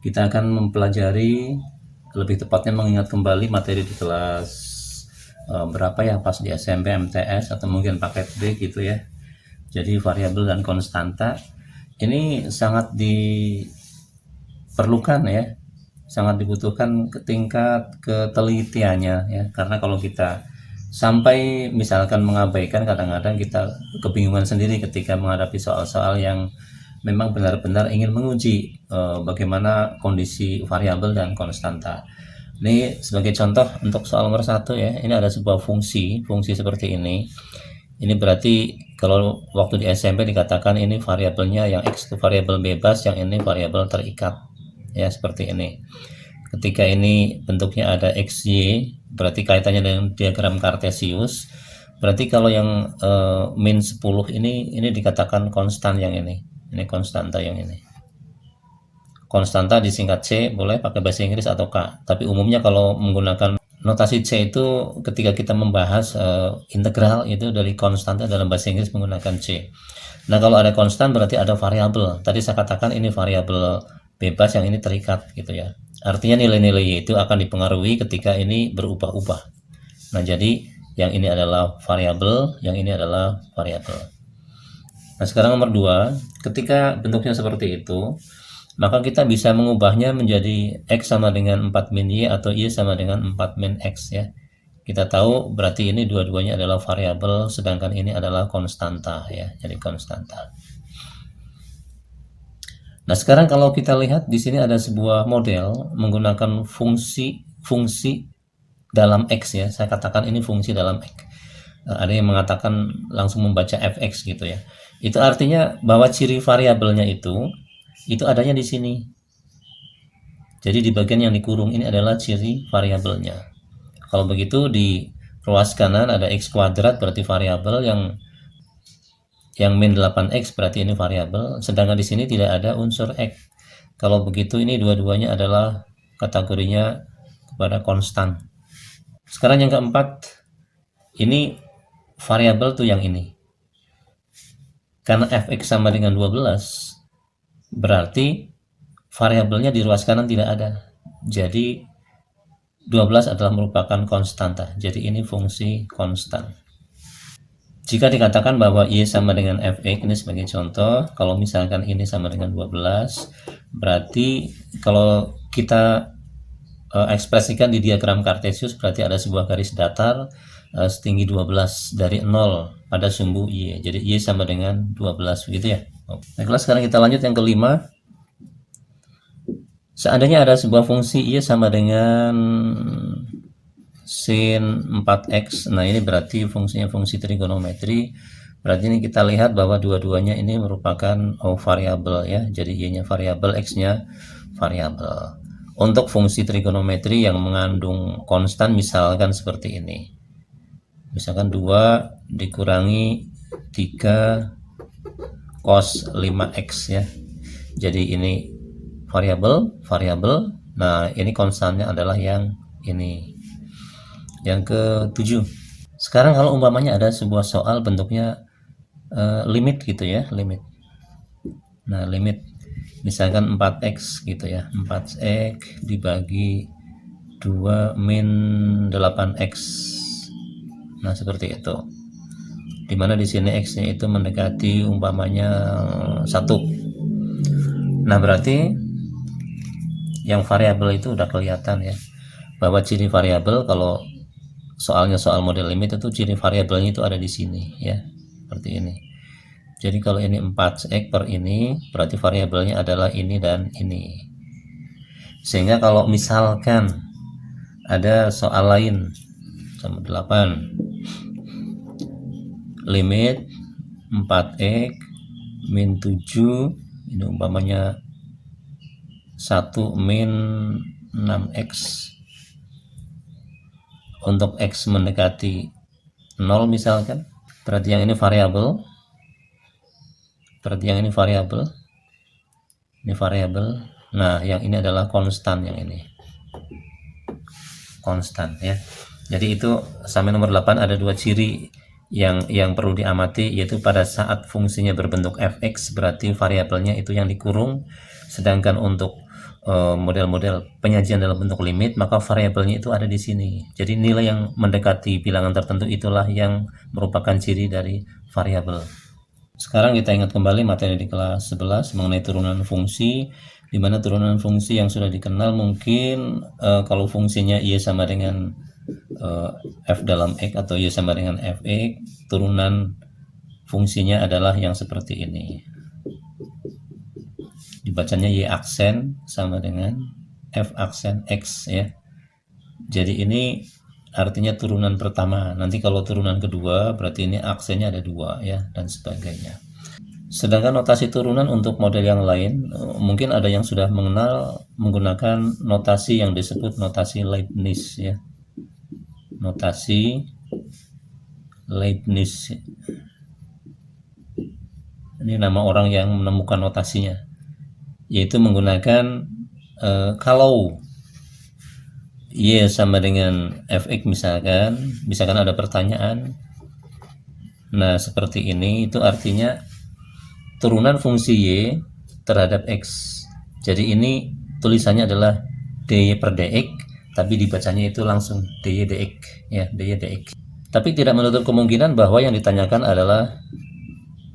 Kita akan mempelajari, lebih tepatnya mengingat kembali materi di kelas berapa ya, pas di SMP MTS atau mungkin paket B gitu ya. Jadi variabel dan konstanta ini sangat diperlukan ya, sangat dibutuhkan ke tingkat ketelitiannya ya, karena kalau kita sampai misalkan mengabaikan, kadang-kadang kita kebingungan sendiri ketika menghadapi soal-soal yang memang benar-benar ingin menguji bagaimana kondisi variabel dan konstanta. Ini sebagai contoh untuk soal nomor 1 ya, ini ada sebuah fungsi seperti ini. Ini berarti kalau waktu di SMP dikatakan ini variabelnya yang X itu variabel bebas, yang ini variabel terikat ya, seperti ini. Ketika ini bentuknya ada XY, berarti kaitannya dengan diagram Kartesius. Berarti kalau yang min 10 ini dikatakan konstan, yang ini konstanta, yang ini konstanta disingkat C, boleh pakai bahasa Inggris atau K, tapi umumnya kalau menggunakan notasi C itu ketika kita membahas integral itu dari konstanta dalam bahasa Inggris menggunakan C. Nah, kalau ada konstan berarti ada variabel. Tadi saya katakan ini variabel bebas, yang ini terikat gitu ya. Artinya nilai-nilai itu akan dipengaruhi ketika ini berubah-ubah. Nah, jadi yang ini adalah variabel, yang ini adalah variabel. Nah, sekarang nomor 2, ketika bentuknya seperti itu, maka kita bisa mengubahnya menjadi X sama dengan 4 min Y atau Y sama dengan 4 min X ya. Kita tahu berarti ini dua-duanya adalah variabel, sedangkan ini adalah konstanta ya, jadi konstanta. Nah, sekarang kalau kita lihat di sini ada sebuah model menggunakan fungsi dalam X ya. Saya katakan ini fungsi dalam X. Ada yang mengatakan langsung membaca fx gitu ya. Itu artinya bahwa ciri variabelnya itu adanya di sini. Jadi di bagian yang dikurung ini adalah ciri variabelnya. Kalau begitu di ruas kanan ada x kuadrat, berarti variabel, yang min 8x berarti ini variabel, sedangkan di sini tidak ada unsur x. Kalau begitu ini dua-duanya adalah kategorinya kepada konstan. Sekarang yang keempat, ini variabel tuh yang ini. Karena fx sama dengan 12, berarti variabelnya di ruas kanan tidak ada. Jadi 12 adalah merupakan konstanta. Jadi ini fungsi konstan. Jika dikatakan bahwa Y sama dengan fx, ini sebagai contoh, kalau misalkan ini sama dengan 12, berarti kalau kita ekspresikan di diagram Kartesius, berarti ada sebuah garis datar setinggi 12 dari 0 pada sumbu Y. Jadi Y sama dengan 12 begitu ya. Baiklah, sekarang kita lanjut yang kelima. Seandainya ada sebuah fungsi Y sama dengan sin 4x, nah ini berarti fungsinya fungsi trigonometri. Berarti ini kita lihat bahwa dua-duanya ini merupakan variabel ya. Jadi Y-nya variabel, X-nya variabel. Untuk fungsi trigonometri yang mengandung konstan, misalkan seperti ini. Misalkan 2 dikurangi 3 cos 5x ya. Jadi ini variabel. Nah, ini konstannya adalah yang ini. Yang ke-7. Sekarang kalau umpamanya ada sebuah soal bentuknya limit gitu ya, limit. Nah, limit misalkan 4x gitu ya. 4x dibagi 2 min 8x. Nah, seperti itu. Dimana di sini x-nya itu mendekati umpamanya 1. Nah, berarti yang variabel itu udah kelihatan ya, bahwa ciri variabel kalau soalnya soal model limit itu ciri variabelnya itu ada di sini ya, seperti ini. Jadi kalau ini 4x per ini, berarti variabelnya adalah ini dan ini. Sehingga kalau misalkan ada soal lain sama 8, limit 4x min 7, ini umpamanya 1 min 6x, untuk x mendekati 0 misalkan, berarti yang ini variabel, ini variabel. Nah, yang ini adalah konstan, yang ini konstan ya. Jadi itu sampai nomor 8 ada dua ciri yang perlu diamati, yaitu pada saat fungsinya berbentuk fx berarti variabelnya itu yang dikurung, sedangkan untuk model-model penyajian dalam bentuk limit, maka variabelnya itu ada di sini. Jadi nilai yang mendekati bilangan tertentu itulah yang merupakan ciri dari variabel. Sekarang kita ingat kembali materi di kelas 11 mengenai turunan fungsi, di mana turunan fungsi yang sudah dikenal mungkin kalau fungsinya y sama dengan f dalam x atau y sama dengan fx, turunan fungsinya adalah yang seperti ini. Dibacanya y aksen sama dengan f aksen x ya. Jadi ini artinya turunan pertama. Nanti kalau turunan kedua berarti ini aksennya ada 2 ya, dan sebagainya. Sedangkan notasi turunan untuk model yang lain, mungkin ada yang sudah mengenal menggunakan notasi yang disebut notasi Leibniz ya. Notasi Leibniz. Ini nama orang yang menemukan notasinya. Yaitu menggunakan kalau y sama dengan fx misalkan ada pertanyaan, nah seperti ini, itu artinya turunan fungsi y terhadap x. Jadi ini tulisannya adalah dy per dx, tapi dibacanya itu langsung dy dx ya, dy dx. Tapi tidak menutup kemungkinan bahwa yang ditanyakan adalah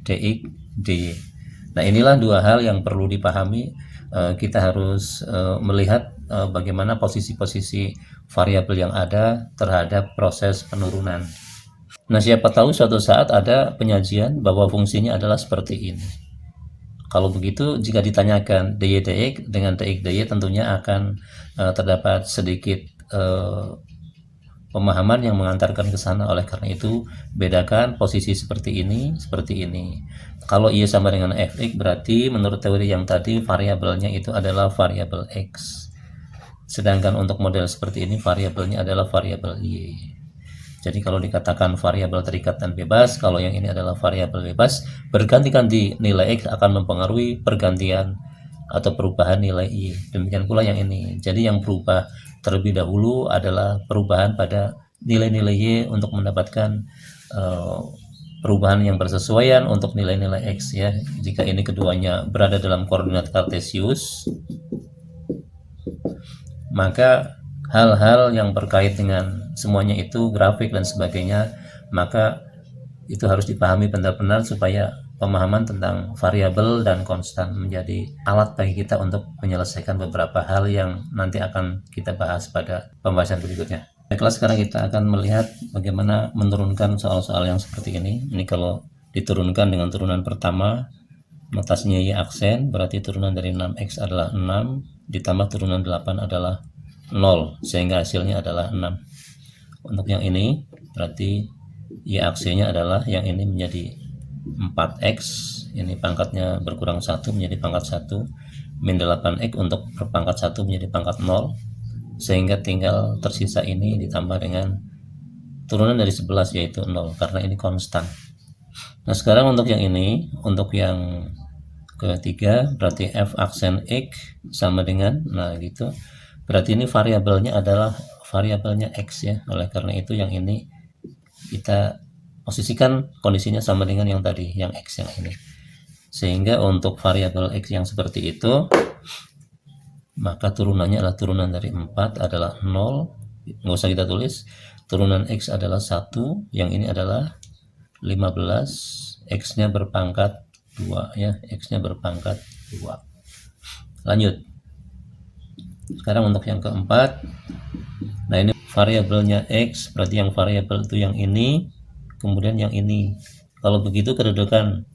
dx dy. Nah, inilah dua hal yang perlu dipahami. Kita harus melihat bagaimana posisi-posisi variabel yang ada terhadap proses penurunan. Nah, siapa tahu suatu saat ada penyajian bahwa fungsinya adalah seperti ini. Kalau begitu, jika ditanyakan dy dx dengan dx dy, tentunya akan terdapat sedikit pemahaman yang mengantarkan ke sana. Oleh karena itu, bedakan posisi seperti ini, seperti ini. Kalau y sama dengan fx, berarti menurut teori yang tadi variabelnya itu adalah variabel x. Sedangkan untuk model seperti ini variabelnya adalah variabel y. Jadi kalau dikatakan variabel terikat dan bebas, kalau yang ini adalah variabel bebas, berganti-ganti nilai x akan mempengaruhi pergantian atau perubahan nilai y. Demikian pula yang ini. Jadi yang berubah terlebih dahulu adalah perubahan pada nilai-nilai y untuk mendapatkan perubahan yang bersesuaian untuk nilai-nilai x ya. Jika ini keduanya berada dalam koordinat kartesius, maka hal-hal yang berkait dengan semuanya itu grafik dan sebagainya, maka itu harus dipahami benar-benar supaya pemahaman tentang variabel dan konstan menjadi alat bagi kita untuk menyelesaikan beberapa hal yang nanti akan kita bahas pada pembahasan berikutnya. Baiklah, sekarang kita akan melihat bagaimana menurunkan soal-soal yang seperti ini. Ini kalau diturunkan dengan turunan pertama, notasinya y aksen, berarti turunan dari 6x adalah 6, ditambah turunan 8 adalah 0, sehingga hasilnya adalah 6. Untuk yang ini, berarti y aksennya adalah yang ini menjadi 4x, ini pangkatnya berkurang 1 menjadi pangkat 1, min 8x untuk berpangkat 1 menjadi pangkat 0, sehingga tinggal tersisa ini ditambah dengan turunan dari 11 yaitu 0, karena ini konstan. Nah, sekarang untuk yang ini, untuk yang ketiga, berarti f aksen x sama dengan, nah gitu, berarti ini variabelnya adalah variabelnya x ya. Oleh karena itu yang ini kita posisikan kondisinya sama dengan yang tadi, yang x yang ini. Sehingga untuk variabel x yang seperti itu, maka turunannya adalah turunan dari 4 adalah 0, nggak usah kita tulis. Turunan x adalah 1, yang ini adalah 15, x-nya berpangkat 2 ya, x-nya berpangkat 2. Lanjut. Sekarang untuk yang keempat, nah ini variabelnya x, berarti yang variabel itu yang ini, kemudian yang ini. Kalau begitu kedudukan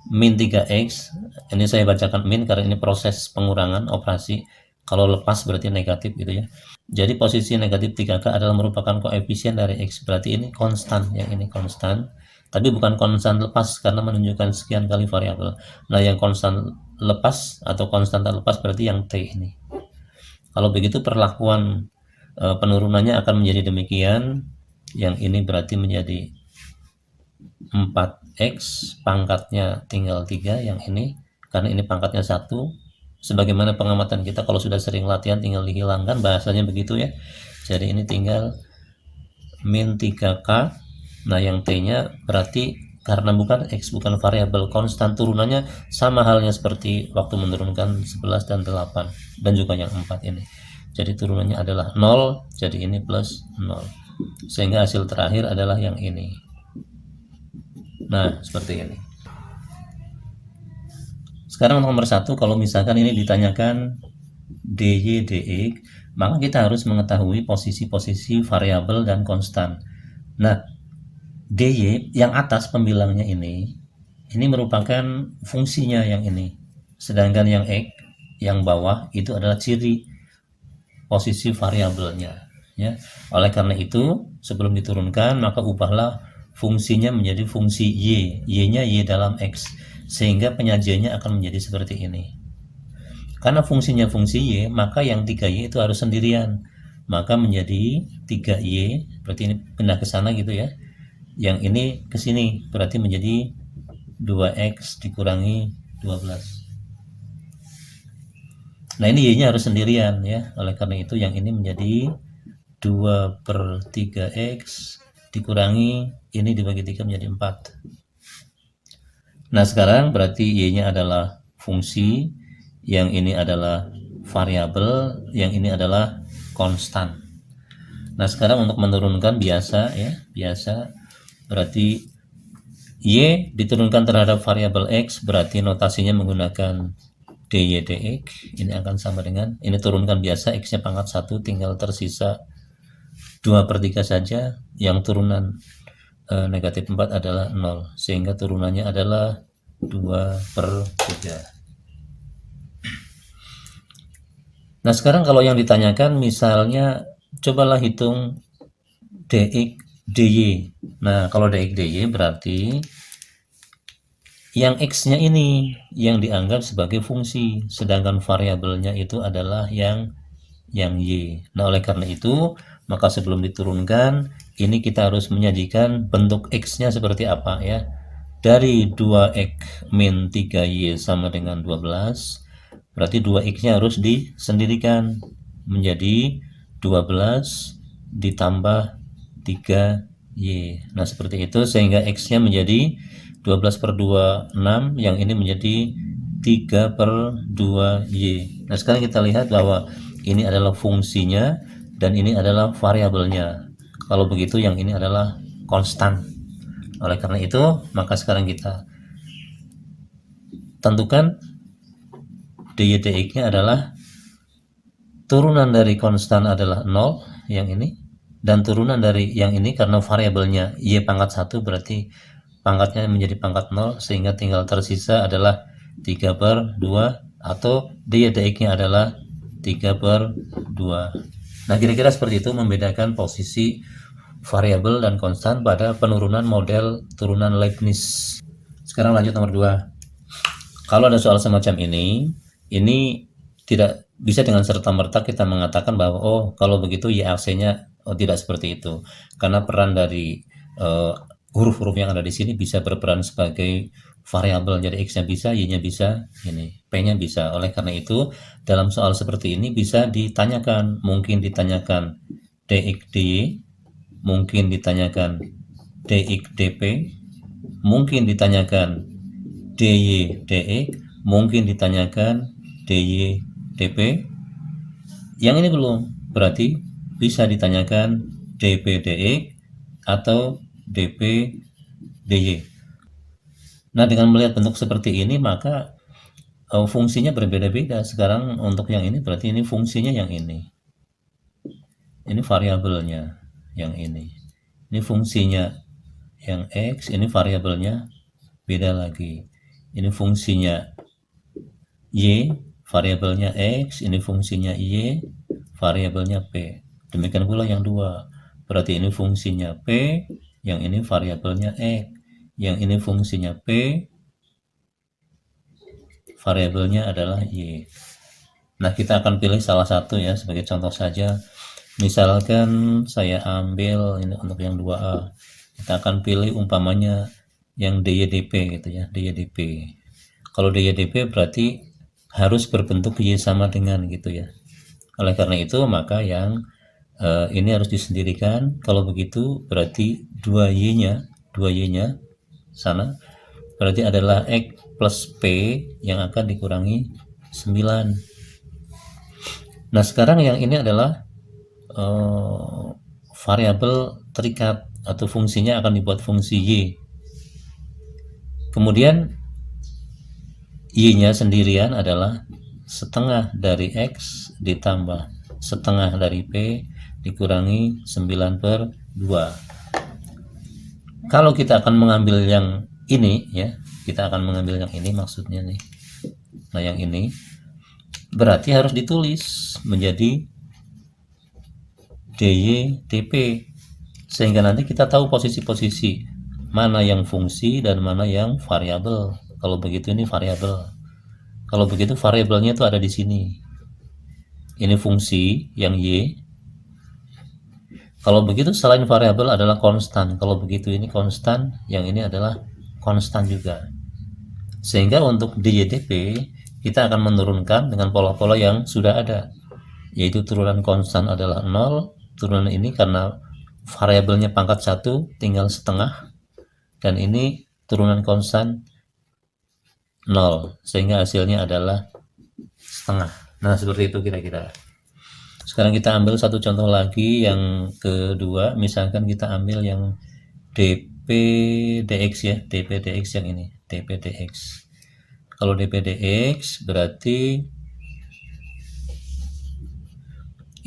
min 3x, ini saya bacakan min karena ini proses pengurangan operasi. Kalau lepas berarti negatif gitu ya. Jadi posisi negatif 3k adalah merupakan koefisien dari x, berarti ini konstan, yang ini konstan. Tapi bukan konstan lepas karena menunjukkan sekian kali variabel. Nah, yang konstan lepas atau konstan tak lepas berarti yang t ini. Kalau begitu perlakuan penurunannya akan menjadi demikian. Yang ini berarti menjadi 4x, pangkatnya tinggal 3 yang ini, karena ini pangkatnya 1. Sebagaimana pengamatan kita kalau sudah sering latihan tinggal dihilangkan, bahasanya begitu ya. Jadi ini tinggal min 3k. Nah, yang t-nya berarti karena bukan X, bukan variabel konstan, turunannya sama halnya seperti waktu menurunkan 11 dan 8 dan juga yang 4 ini. Jadi turunannya adalah 0, jadi ini plus 0. Sehingga hasil terakhir adalah yang ini. Nah, seperti ini. Sekarang nomor 1, kalau misalkan ini ditanyakan dy dx, maka kita harus mengetahui posisi-posisi variabel dan konstan. Nah, dy yang atas pembilangnya ini merupakan fungsinya yang ini, sedangkan yang x yang bawah itu adalah ciri posisi variabelnya ya. Oleh karena itu sebelum diturunkan maka ubahlah fungsinya menjadi fungsi y-nya y dalam x, sehingga penyajiannya akan menjadi seperti ini. Karena fungsinya fungsi y, maka yang 3y itu harus sendirian, maka menjadi 3y, berarti ini pindah ke sana gitu ya. Yang ini ke sini, berarti menjadi 2x dikurangi 12. Nah, ini y-nya harus sendirian ya. Oleh karena itu yang ini menjadi 2/3x dikurangi ini dibagi 3 menjadi 4. Nah, sekarang berarti y-nya adalah fungsi, yang ini adalah variabel, yang ini adalah konstan. Nah, sekarang untuk menurunkan biasa ya, biasa berarti y diturunkan terhadap variabel x, berarti notasinya menggunakan dy dx. Ini akan sama dengan ini turunkan biasa, x-nya pangkat 1, tinggal tersisa 2/3 saja. Yang turunan negatif 4 adalah 0, sehingga turunannya adalah 2/3. Nah, sekarang kalau yang ditanyakan misalnya cobalah hitung dx dy. Nah, kalau dx dy berarti yang x-nya ini yang dianggap sebagai fungsi, sedangkan variabelnya itu adalah yang y. Nah, oleh karena itu maka sebelum diturunkan ini kita harus menyajikan bentuk x-nya seperti apa ya. Dari 2x min 3y sama dengan 12, berarti 2x-nya harus disendirikan menjadi 12 ditambah 3y. Nah, seperti itu, sehingga x-nya menjadi 12/2 6, yang ini menjadi 3/2y. Nah, sekarang kita lihat bahwa ini adalah fungsinya dan ini adalah variabelnya. Kalau begitu yang ini adalah konstan. Oleh karena itu maka sekarang kita tentukan dy dx-nya adalah turunan dari konstan adalah 0 yang ini, dan turunan dari yang ini karena variabelnya y pangkat 1 berarti pangkatnya menjadi pangkat 0, sehingga tinggal tersisa adalah 3/2 atau dy dx-nya adalah 3/2. Nah, kira-kira seperti itu membedakan posisi variabel dan konstan pada penurunan model turunan Leibniz. Sekarang lanjut nomor 2. Kalau ada soal semacam ini tidak bisa dengan serta-merta kita mengatakan bahwa oh kalau begitu YAC-nya tidak seperti itu, karena peran dari huruf-huruf yang ada di sini bisa berperan sebagai variabel, jadi x-nya bisa, y-nya bisa, ini p-nya bisa. Oleh karena itu dalam soal seperti ini bisa ditanyakan, mungkin ditanyakan dx dy, mungkin ditanyakan dx dp, mungkin ditanyakan dy dx, mungkin ditanyakan dy dp. Yang ini belum, berarti bisa ditanyakan dp dx atau dp dy. Nah, dengan melihat bentuk seperti ini maka fungsinya berbeda-beda. Sekarang untuk yang ini berarti ini fungsinya yang ini variabelnya yang ini fungsinya yang x, ini variabelnya beda lagi, ini fungsinya y, variabelnya x, ini fungsinya y, variabelnya p. Demikian pula yang dua, berarti ini fungsinya p, yang ini variabelnya x, yang ini fungsinya p, variabelnya adalah y. Nah, kita akan pilih salah satu ya, sebagai contoh saja. Misalkan saya ambil ini untuk yang 2A, kita akan pilih umpamanya yang DYDP gitu ya, DYDP. Kalau DYDP berarti harus berbentuk y sama dengan gitu ya. Oleh karena itu maka yang ini harus disendirikan. Kalau begitu berarti 2y-nya sana, berarti adalah X plus P yang akan dikurangi 9. Nah sekarang yang ini adalah variabel terikat atau fungsinya akan dibuat fungsi Y. Kemudian Y-nya sendirian adalah setengah dari X ditambah setengah dari P dikurangi 9/2. Kalau kita akan mengambil yang ini ya, kita akan mengambil yang ini maksudnya nih. Nah yang ini berarti harus ditulis menjadi DY DP, sehingga nanti kita tahu posisi-posisi mana yang fungsi dan mana yang variabel. Kalau begitu ini variabel, kalau begitu variabelnya itu ada di sini, ini fungsi yang Y. Kalau begitu selain variabel adalah konstan, kalau begitu ini konstan, yang ini adalah konstan juga. Sehingga untuk DYDP kita akan menurunkan dengan pola-pola yang sudah ada, yaitu turunan konstan adalah 0, turunan ini karena variabelnya pangkat 1 tinggal setengah, dan ini turunan konstan 0, sehingga hasilnya adalah setengah. Nah seperti itu kira-kira. Sekarang kita ambil satu contoh lagi yang kedua, misalkan kita ambil yang dp/dx ya, dp/dx yang ini, dp/dx. Kalau dp/dx berarti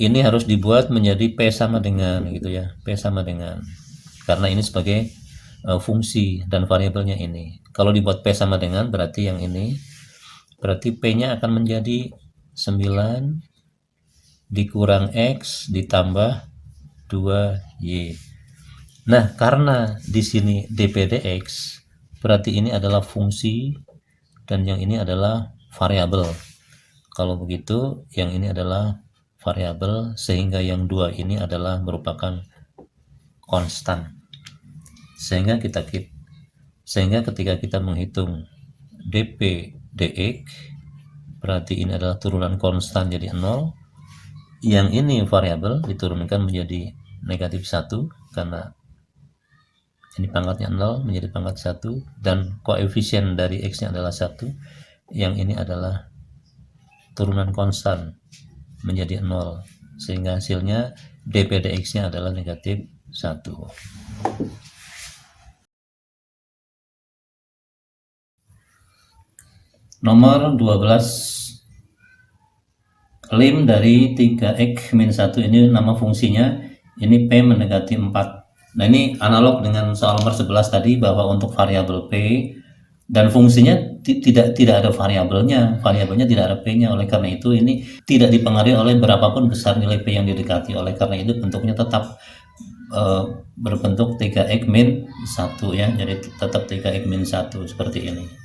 ini harus dibuat menjadi P sama dengan gitu ya, P sama dengan, karena ini sebagai fungsi dan variabelnya ini. Kalau dibuat P sama dengan berarti yang ini, berarti P-nya akan menjadi 9 dikurang X ditambah 2Y. Nah, karena di sini dp/dx berarti ini adalah fungsi dan yang ini adalah variabel. Kalau begitu, yang ini adalah variabel, sehingga yang dua ini adalah merupakan konstan. Sehingga ketika kita menghitung dp/dx berarti ini adalah turunan konstan jadi 0. Yang ini variabel diturunkan menjadi negatif 1 karena ini pangkatnya 0 menjadi pangkat 1 dan koefisien dari X nya adalah 1. Yang ini adalah turunan konstan menjadi 0, sehingga hasilnya dp/dx nya adalah negatif 1. Nomor 12, lim dari 3x min 1 ini nama fungsinya, ini P mendekati 4. Nah ini analog dengan soal nomor 11 tadi, bahwa untuk variabel P dan fungsinya tidak ada variabelnya tidak ada P-nya. Oleh karena itu ini tidak dipengaruhi oleh berapapun besar nilai P yang didekati. Oleh karena itu bentuknya tetap berbentuk 3x min 1 ya, jadi tetap 3x min 1 seperti ini.